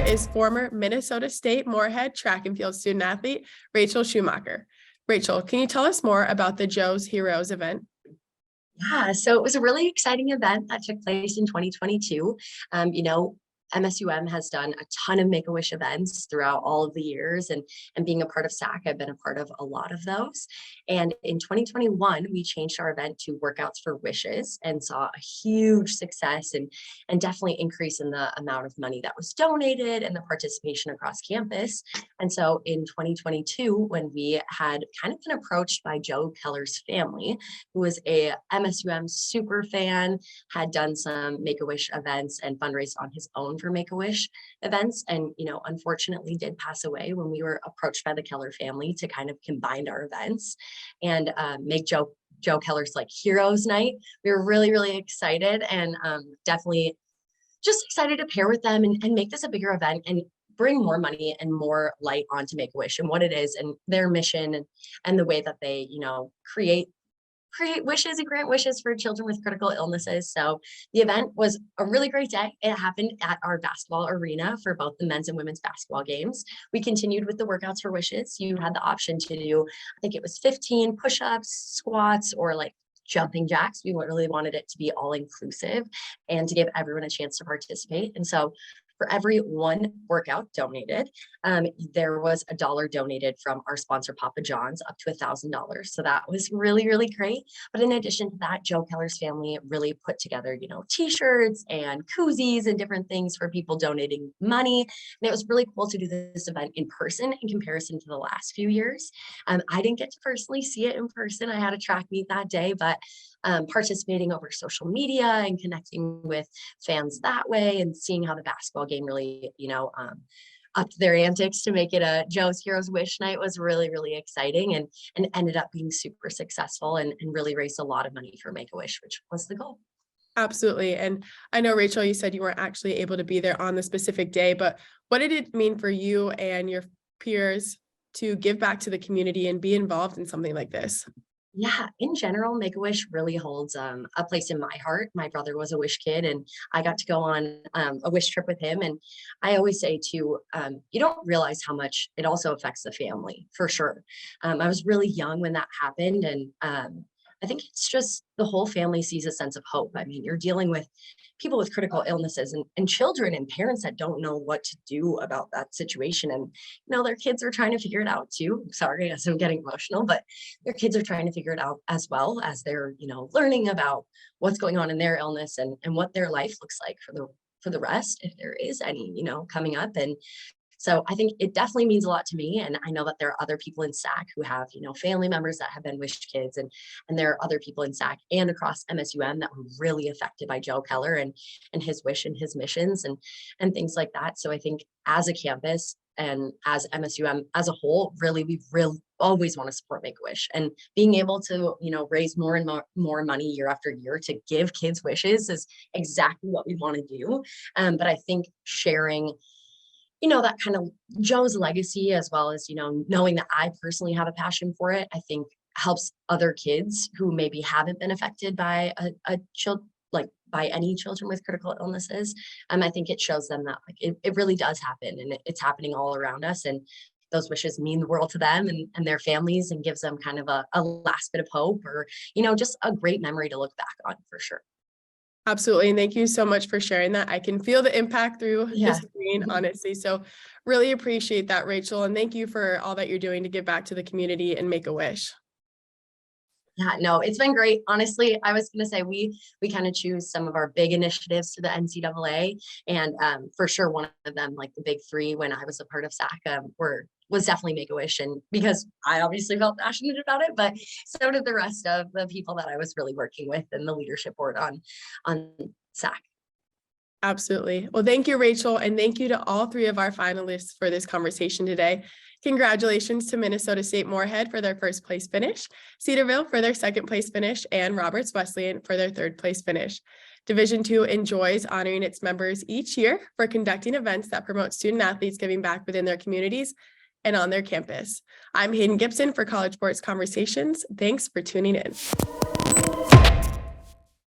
is former Minnesota State Moorhead track and field student athlete, Rachel Schumacher. Rachel, can you tell us more about the Joe's Heroes event? Yeah, so it was a really exciting event that took place in 2022. MSUM has done a ton of Make-A-Wish events throughout all of the years, and being a part of SAC, I've been a part of a lot of those. And in 2021, we changed our event to Workouts for Wishes and saw a huge success and definitely increase in the amount of money that was donated and the participation across campus. And so in 2022, when we had kind of been approached by Joe Keller's family, who was a MSUM super fan, had done some Make-A-Wish events and fundraised on his own for Make-A-Wish events, and unfortunately did pass away when we were approached by the Keller family to kind of combine our events and make Joe Keller's like Heroes Night. We were really excited and definitely just excited to pair with them and make this a bigger event and bring more money and more light onto Make-A-Wish and what it is and their mission and the way that they create wishes and grant wishes for children with critical illnesses. So the event was a really great day. It happened at our basketball arena for both the men's and women's basketball games. We continued with the Workouts for Wishes. You had the option to do, I think it was 15 push-ups, squats, or like jumping jacks. We really wanted it to be all inclusive and to give everyone a chance to participate. And so for every one workout donated, there was $1 donated from our sponsor, Papa John's, up to $1,000. So that was really great. But in addition to that, Joe Keller's family really put together, t-shirts and koozies and different things for people donating money. And it was really cool to do this event in person in comparison to the last few years. I didn't get to personally see it in person. I had a track meet that day, but participating over social media and connecting with fans that way and seeing how the basketball game really, upped their antics to make it a Joe's Heroes Wish Night was really exciting and ended up being super successful and really raised a lot of money for Make-A-Wish, which was the goal. Absolutely. And I know, Rachel, you said you weren't actually able to be there on the specific day, but what did it mean for you and your peers to give back to the community and be involved in something like this? Yeah, in general, Make-A-Wish really holds a place in my heart. My brother was a Wish kid, and I got to go on a Wish trip with him. And I always say too, you don't realize how much it also affects the family, for sure. I was really young when that happened, and I think it's just the whole family sees a sense of hope. I mean, you're dealing with people with critical illnesses and children and parents that don't know what to do about that situation. And, their kids are trying to figure it out too. Sorry, as I'm getting emotional, but their kids are trying to figure it out as well as they're, learning about what's going on in their illness and what their life looks like for the rest, if there is any, coming up. And so I think it definitely means a lot to me. And I know that there are other people in SAC who have, family members that have been Wish kids. And there are other people in SAC and across MSUM that were really affected by Joe Keller and his wish and his missions and things like that. So I think as a campus and as MSUM as a whole, we always want to support Make-A-Wish, and being able to, raise more and more money year after year to give kids wishes is exactly what we want to do. But I think sharing that kind of Joe's legacy, as well as, knowing that I personally have a passion for it, I think helps other kids who maybe haven't been affected by a child, like by any children with critical illnesses. I think it shows them that it really does happen, and it's happening all around us. And those wishes mean the world to them and their families, and gives them kind of a last bit of hope, or, just a great memory to look back on, for sure. Absolutely. And thank you so much for sharing that. I can feel the impact through the screen, honestly. So really appreciate that, Rachel. And thank you for all that you're doing to give back to the community and make a wish. Yeah, no, it's been great. Honestly, I was going to say we kind of choose some of our big initiatives to the NCAA, and for sure one of them, like the big three when I was a part of SAC, was definitely Make-A-Wish, and because I obviously felt passionate about it, but so did the rest of the people that I was really working with in the leadership board on SAC. Absolutely. Well, thank you, Rachel, and thank you to all three of our finalists for this conversation today. Congratulations to Minnesota State Moorhead for their first place finish, Cedarville for their second place finish, and Roberts Wesleyan for their third place finish. Division II enjoys honoring its members each year for conducting events that promote student athletes giving back within their communities and on their campus. I'm Haydyn Gibson for College Sports Conversations. Thanks for tuning in.